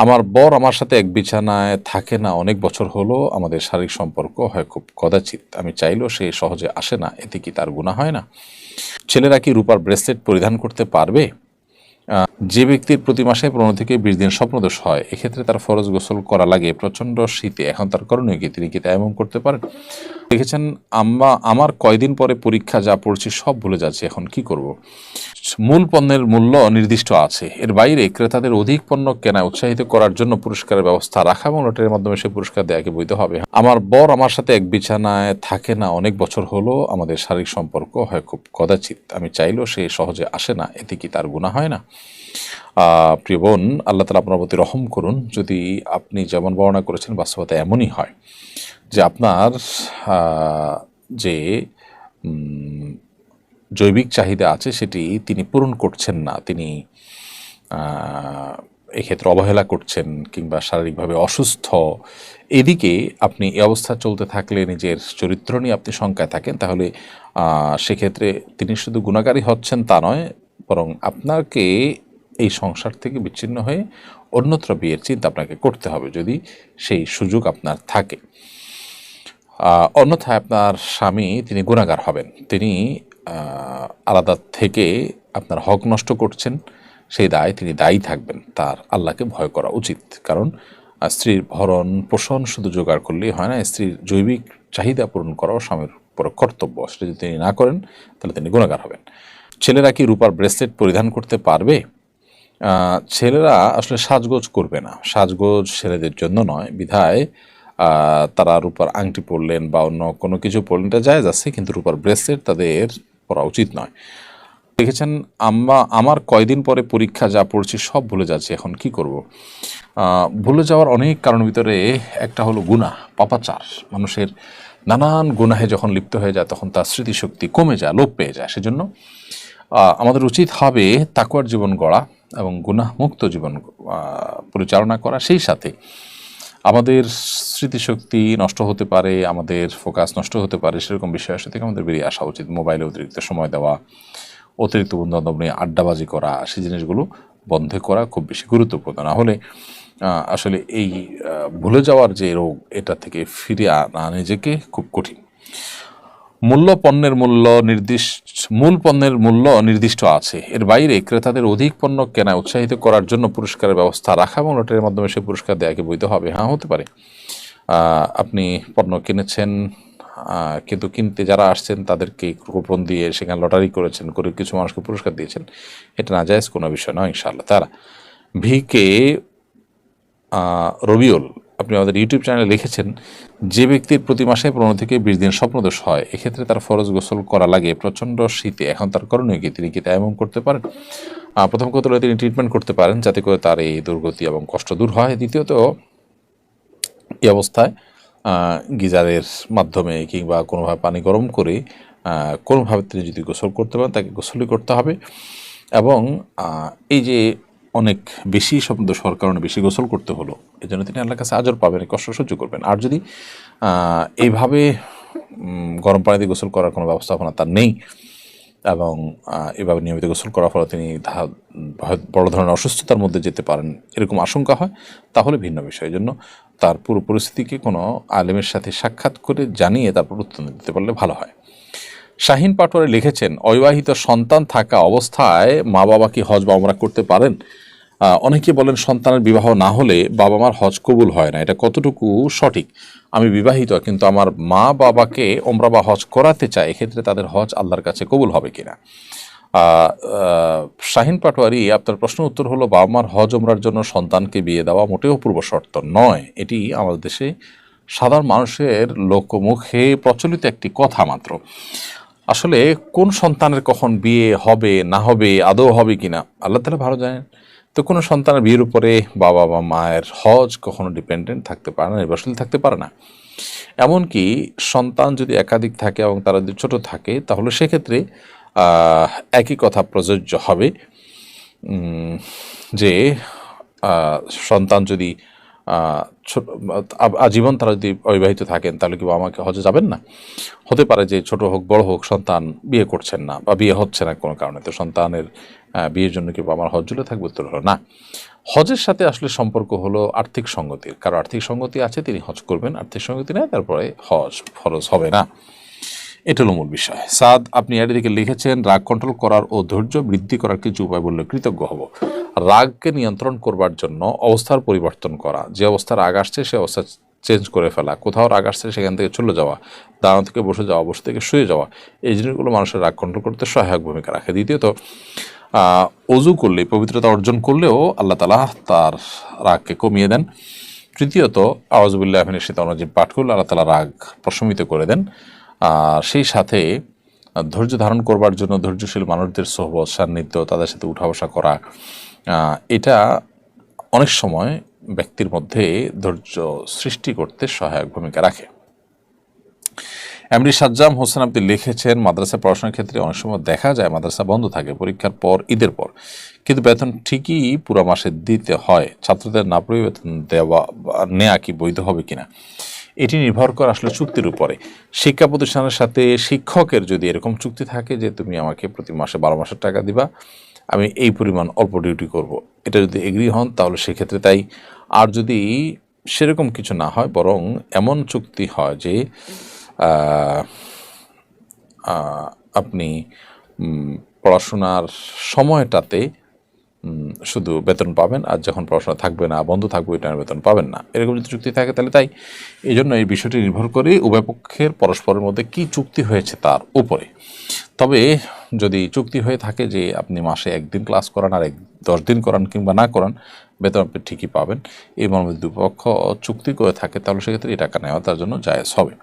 আমার বর আমার সাথে এক বিছানায় থাকে না অনেক বছর হলো। আমাদের শারীরিক সম্পর্ক হয় খুব কদাচিৎ। আমি চাইলেও সে সহজে আসে না। এতে কি তার গুনাহ হয় না? ছেলেরা কি রূপার ব্রেসলেট পরিধান করতে পারবে? যে ব্যক্তির প্রতি মাসে 15 থেকে 20 দিন স্বপ্নদোষ হয়, এক্ষেত্রে তার ফরজ গোসল করা লাগে প্রচণ্ড শীতে। এখন তার করণীয় কি? তিনি কি তায়াম্মুম করতে পারেন? লিখেছেন, আমার কয়দিন পরে পরীক্ষা, যা পড়ছি সব ভুলে যাচ্ছি, এখন কি করব? মূল পণ্যের মূল্য নির্দিষ্ট আছে, এর বাইরে ক্রেতাদের অধিক পণ্য কেনায় উৎসাহিত করার জন্য পুরস্কারের ব্যবস্থা রাখা এবং লটারির মাধ্যমে সে পুরস্কার দেওয়াকে বৈধ হবে। আমার বর আমার সাথে এক বিছানায় থাকে না অনেক বছর হলো। আমাদের শারীরিক সম্পর্ক হয় খুব কদাচিৎ। আমি চাইলেও সে সহজে আসে না। এতে কি তার গুনাহ হয় না? প্রিয় বোন, আল্লাহ তাআলা আপনার প্রতি রহম করুন। যদি আপনি যেমন বর্ণনা করেছেন বাস্তবতা এমনই হয় যে আপনার যে জৈবিক চাহিদা আছে সেটি তিনি পূরণ করছেন না, তিনি এক্ষেত্রে অবহেলা করছেন কিংবা শারীরিকভাবে অসুস্থ, এদিকে আপনি এই অবস্থা চলতে থাকলে নিজের চরিত্র নিয়ে আপনি শঙ্কায় থাকেন, তাহলে সেক্ষেত্রে তিনি শুধু গুণাকারী হচ্ছেন তা নয়, বরং আপনাকে এই সংসার থেকে বিচ্ছিন্ন হয়ে অন্যত্র বিয়ের চিন্তা আপনাকে করতে হবে, যদি সেই সুযোগ আপনার থাকে। অন্যথায় আপনার স্বামী তিনি গুনাহগার হবেন। তিনি আলাদা থেকে আপনার হক নষ্ট করছেন, সেই দায় তিনি দায়ী থাকবেন। তার আল্লাহকে ভয় করা উচিত। কারণ স্ত্রীর ভরণ পোষণ শুধু জোগাড় করলেই হয় না, স্ত্রীর জৈবিক চাহিদা পূরণ করাও স্বামীর উপর কর্তব্য। সেটা যদি তিনি না করেন তাহলে তিনি গুনাহগার হবেন। ছেলেরা কি রূপার ব্রেসলেট পরিধান করতে পারবে? ছেলেরা আসলে সাজগোজ করবে না, সাজগোজ ছেলেদের জন্য নয়, বিধায় তারা রূপার আংটি পরলেন বা অন্য কোনো কিছু পরলেন, এটা জায়েজ আছে, কিন্তু রূপার ব্রেসলেট তাদের পরা উচিত নয়। দেখেছেন, আমার কয়দিন পরে পরীক্ষা, যা পড়ছি সব ভুলে যাচ্ছি, এখন কি করব? ভুলে যাওয়ার অনেক কারণ ভিতরে একটা হলো গুনাহ, পাপাচার। মানুষের নানান গুনাহে যখন লিপ্ত হয়ে যায় তখন তার স্মৃতিশক্তি কমে যায়, লোপ পেয়ে যায়। সেজন্য আমাদের উচিত হবে তাকওয়ার জীবন গড়া এবং গুনাহমুক্ত জীবন পরিচালনা করা। সেই সাথে আমাদের স্মৃতিশক্তি নষ্ট হতে পারে, আমাদের ফোকাস নষ্ট হতে পারে, সেরকম বিষয়ের সাথে আমাদের বেরিয়ে আসা উচিত। মোবাইলে অতিরিক্ত সময় দেওয়া, অতিরিক্ত বন্ধুবান্ধব নিয়ে আড্ডাবাজি করা, সেই জিনিসগুলো বন্ধ করা খুব বেশি গুরুত্বপূর্ণ। না হলে আসলে এই ভুলে যাওয়ার যে রোগ, এটা থেকে ফিরে আনা নিজেকে খুব কঠিন। মূল পণ্যের মূল্য নির্দিষ্ট আছে, এর বাইরে ক্রেতাদের অধিক পণ্য কেনায় উৎসাহিত করার জন্য পুরস্কারের ব্যবস্থা রাখা এবং লটারির মাধ্যমে সে পুরস্কার দেওয়াকে বৈধ হবে। হ্যাঁ, হতে পারে। আপনি পণ্য কিনেছেন, কিন্তু কিনতে যারা আসছেন তাদেরকে কুপন দিয়ে সেখানে লটারি করেছেন, করে কিছু মানুষকে পুরস্কার দিয়েছেন, এটা নাজায়েজ কোনো বিষয় নয় ইনশাআল্লাহ তাআলা। ভিকে রবিউল, আপনি আমাদের ইউটিউব চ্যানেলে লিখেছেন, যে ব্যক্তির প্রতি মাসে 15 থেকে 20 দিন স্বপ্নদোষ হয়, এক্ষেত্রে তার ফরজ গোসল করা লাগে প্রচণ্ড শীতে। এখন তার করণীয় কি? তিনি কি তায়াম্মুম করতে পারেন? প্রথম কথা হলো তিনি ট্রিটমেন্ট করতে পারেন যাতে করে তার এই দুর্গতি এবং কষ্ট দূর হয়। দ্বিতীয়ত, এই অবস্থায় গিজারের মাধ্যমে কিংবা কোনোভাবে পানি গরম করে কোনোভাবে তিনি যদি গোসল করতে পারেন তাকে গোসলই করতে হবে। এবং এই যে অনেক বেশি স্বপ্নদোষ হওয়ার কারণে বেশি গোসল করতে হলো, এই জন্য তিনি আল্লাহর কাছে আজর পাবেন, কষ্ট সহ্য করবেন। আর যদি এইভাবে গরম পানি দিয়ে গোসল করার কোনো ব্যবস্থাপনা তার নেই এবং এভাবে নিয়মিত গোসল করার ফলে তিনি বড় ধরনের অসুস্থতার মধ্যে যেতে পারেন, এরকম আশঙ্কা হয়, তাহলে ভিন্ন বিষয়। এই জন্য তার পুরো পরিস্থিতিকে কোনো আলেমের সাথে সাক্ষাৎ করে জানিয়ে তারপর উত্তর দিতে পারলে ভালো হয়। শাহিন পাটোয়ারি লিখেছেন, অবিবাহিত সন্তান থাকা অবস্থায় মা বাবা কি হজ বা ওমরা করতে পারেন? অনেকে বলেন সন্তানের বিবাহ না হলে বাবা মার হজ কবুল হয় না, এটা কতটুকু সঠিক? আমি বিবাহিত কিন্তু আমার মা বাবাকে ওমরা বা হজ করাতে চাই, এক্ষেত্রে তাদের হজ আল্লাহর কাছে কবুল হবে কিনা? শাহিন পাটোয়ারি, আপনার প্রশ্ন উত্তর হলো, বাবা মার হজ ওমরার জন্য সন্তানকে বিয়ে দেওয়া মোটেও পূর্ব শর্ত নয়। এটি আমাদের দেশে সাধারণ মানুষের লোকমুখে প্রচলিত একটি কথা মাত্র। আসলে কোন সন্তানের কখন বিয়ে হবে না হবে, আদৌ হবে কিনা, আল্লাহ তাআলা ভালো জানেন। তো কোনো সন্তানের বিয়ের উপরে বাবা বা মায়ের হজ কখনো ডিপেন্ডেন্ট থাকতে পারে না, নির্ভরশীল থাকতে পারে না। এমনকি সন্তান যদি একাধিক থাকে এবং তারা যদি ছোটো থাকে, তাহলে সেক্ষেত্রে একই কথা প্রযোজ্য হবে যে সন্তান যদি আজীবন তারা যদি অবিবাহিত থাকেন তাহলে কি বাবা মাকে হজে যাবেন না? হতে পারে যে ছোট হোক বড় হোক সন্তান বিয়ে করছেন না বা বিয়ে হচ্ছে না কোনো কারণে, তো সন্তানের বিয়ের জন্য কি বাবা মার হজ ঝুলে থাকবে? উত্তর হলো না। হজের সাথে আসলে সম্পর্ক হলো আর্থিক সঙ্গতির। কারো আর্থিক সঙ্গতি আছে তিনি হজ করবেন, আর্থিক সঙ্গতি নেই তারপরে হজ ফরজ হবে না। এটা হলো মূল বিষয়। সাদ আপনি এর দিকে লিখেছেন, রাগ কন্ট্রোল করার ও ধৈর্য বৃদ্ধি করার কিছু উপায় বললে কৃতজ্ঞ হব। রাগকে নিয়ন্ত্রণ করবার জন্য অবস্থার পরিবর্তন করা, যে অবস্থা রাগ আসছে সে অবস্থা চেঞ্জ করে ফেলা, কোথাও রাগ আসছে সেখান থেকে চলে যাওয়া, দাঁড়ানো থেকে বসে যাওয়া, বসে থেকে শুয়ে যাওয়া, এই জিনিসগুলো মানুষের রাগ কন্ট্রোল করতে সহায়ক ভূমিকা রাখে। দ্বিতীয়ত অজু করলে, পবিত্রতা অর্জন করলেও আল্লাহ তাআলা তার রাগকে কমিয়ে দেন। তৃতীয়ত আউযুবিল্লাহি মিনাশ শাইতানির রাজিম পাঠ করলে আল্লাহ তাআলা রাগ প্রশমিত করে দেন। সেই সাথে ধৈর্য ধারণ করবার জন্য ধৈর্যশীল মানুষদের সোহবত, সান্নিধ্য, তাদের সাথে উঠা বসা করা, এটা অনেক সময় ব্যক্তির মধ্যে ধৈর্য সৃষ্টি করতে সহায়ক ভূমিকা রাখে। এমডি সাজ্জাম হোসেন আপনি লিখেছেন, মাদ্রাসায় পড়াশোনার ক্ষেত্রে অনেক সময় দেখা যায় মাদ্রাসা বন্ধ থাকে পরীক্ষার পর, ঈদের পর, কিন্তু বেতন ঠিকই পুরো মাসে দিতে হয়। ছাত্রদের না পড়ে বেতন নেওয়া কি বৈধ হবে কিনা? এটি নির্ভর করে আসলে চুক্তির উপরে। শিক্ষা প্রতিষ্ঠানের সাথে শিক্ষকের যদি এরকম চুক্তি থাকে যে তুমি আমাকে প্রতি মাসে 12 মাসের টাকা দিবা, আমি এই পরিমাণ অল্প ডিউটি করব, এটা যদি এগ্রি হন তাহলে সেক্ষেত্রে তাই। আর যদি সেরকম কিছু না হয়, বরং এমন চুক্তি হয় যে আপনি পড়াশোনার সময়টাতে শুধু বেতন পাবেন, আর যখন পড়াশোনা থাকবে না, বন্ধ থাকবে, ওই টাইমে বেতন পাবেন না, এরকম যদি চুক্তি থাকে তাহলে তাই। এই জন্য এই বিষয়টি নির্ভর করে উভয় পক্ষের পরস্পরের মধ্যে কি চুক্তি হয়েছে তার উপরে। তবে যদি চুক্তি হয়ে থাকে যে আপনি মাসে 1 দিন ক্লাস করান আর 10 দিন করান কিংবা না করান, বেতন আপনি ঠিকই পাবেন, এই মর্মে দুপক্ষ চুক্তি করে থাকে, তাহলে সেক্ষেত্রে এই টাকা নেওয়া তার জন্য জায়েজ হবে।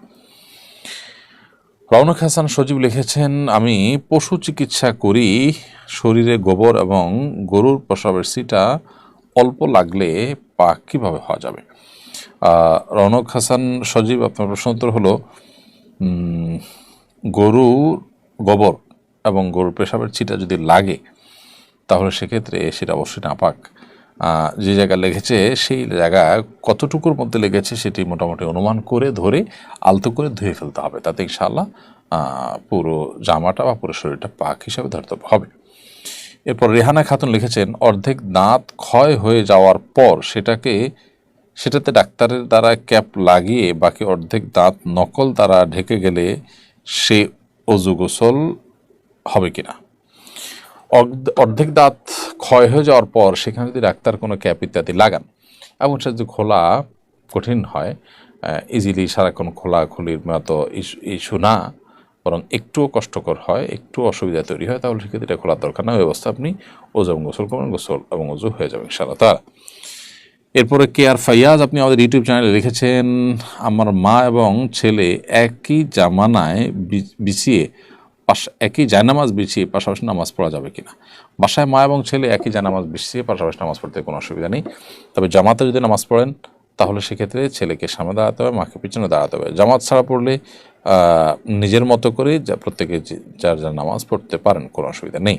রওনক হাসান সজীব লিখেছেন, আমি পশু চিকিৎসা করি, শরীরে গোবর এবং গরুর প্রস্রাবের সিটা অল্প লাগলে পাক কীভাবে হওয়া যাবে? রওনক হাসান সজীব আপনার প্রশ্ন উত্তর হলো, গরুর গোবর এবং গরুর পেশাবের ছিটা যদি লাগে তাহলে সেক্ষেত্রে সেটা অবশ্যই নাপাক। যে জায়গায় লেগেছে সেই জায়গা কতটুকুর মধ্যে লেগেছে সেটি মোটামুটি অনুমান করে ধরে আলতো করে ধুয়ে ফেলতে হবে, তাতে ইনশাআল্লাহ পুরো জামাটা বা পুরো শরীরটা পাক হিসাবে ধরতে হবে। এরপর রেহানা খাতুন লিখেছেন, অর্ধেক দাঁত ক্ষয় হয়ে যাওয়ার পর সেটাতে ডাক্তারের দ্বারা ক্যাপ লাগিয়ে বাকি অর্ধেক দাঁত নকল দ্বারা ঢেকে গেলে সে অজু গোসল হবে কিনা? অর্ধেক দাঁত ক্ষয় হয়ে যাওয়ার পর সেখানে যদি ডাক্তার কোনো ক্যাপ ইত্যাদি লাগান এবং সেটা যদি খোলা কঠিন হয়, ইজিলি সারাক্ষণ খোলাখুলির মতো ইস্যু না, বরং একটুও কষ্টকর হয়, একটু অসুবিধা তৈরি হয়, তাহলে সেক্ষেত্রে এটা খোলার দরকার না, ওই অবস্থা আপনি ওজু এবং গোসল করবেন, গোসল এবং ওজু হয়ে যাবে ইনশাআল্লাহ তাআলা। এরপরে কে আর ফাইয়াজ আপনি আমাদের ইউটিউব চ্যানেলে লিখেছেন, আমার মা এবং ছেলে একই জায়নামাজ বিছিয়ে পাশাপাশি নামাজ পড়া যাবে কিনা? বাসায় মা এবং ছেলে একই জায়নামাজ বিছিয়ে পাশাপাশি নামাজ পড়তে কোনো অসুবিধা নেই, তবে জামাতে যদি নামাজ পড়েন তাহলে সেক্ষেত্রে ছেলেকে সামনে দাঁড়াতে হবে, মাকে পিছনে দাঁড়াতে হবে। জামাত ছাড়া পড়লে নিজের মতো করে প্রত্যেকে যার যার নামাজ পড়তে পারেন, কোনো অসুবিধা নেই।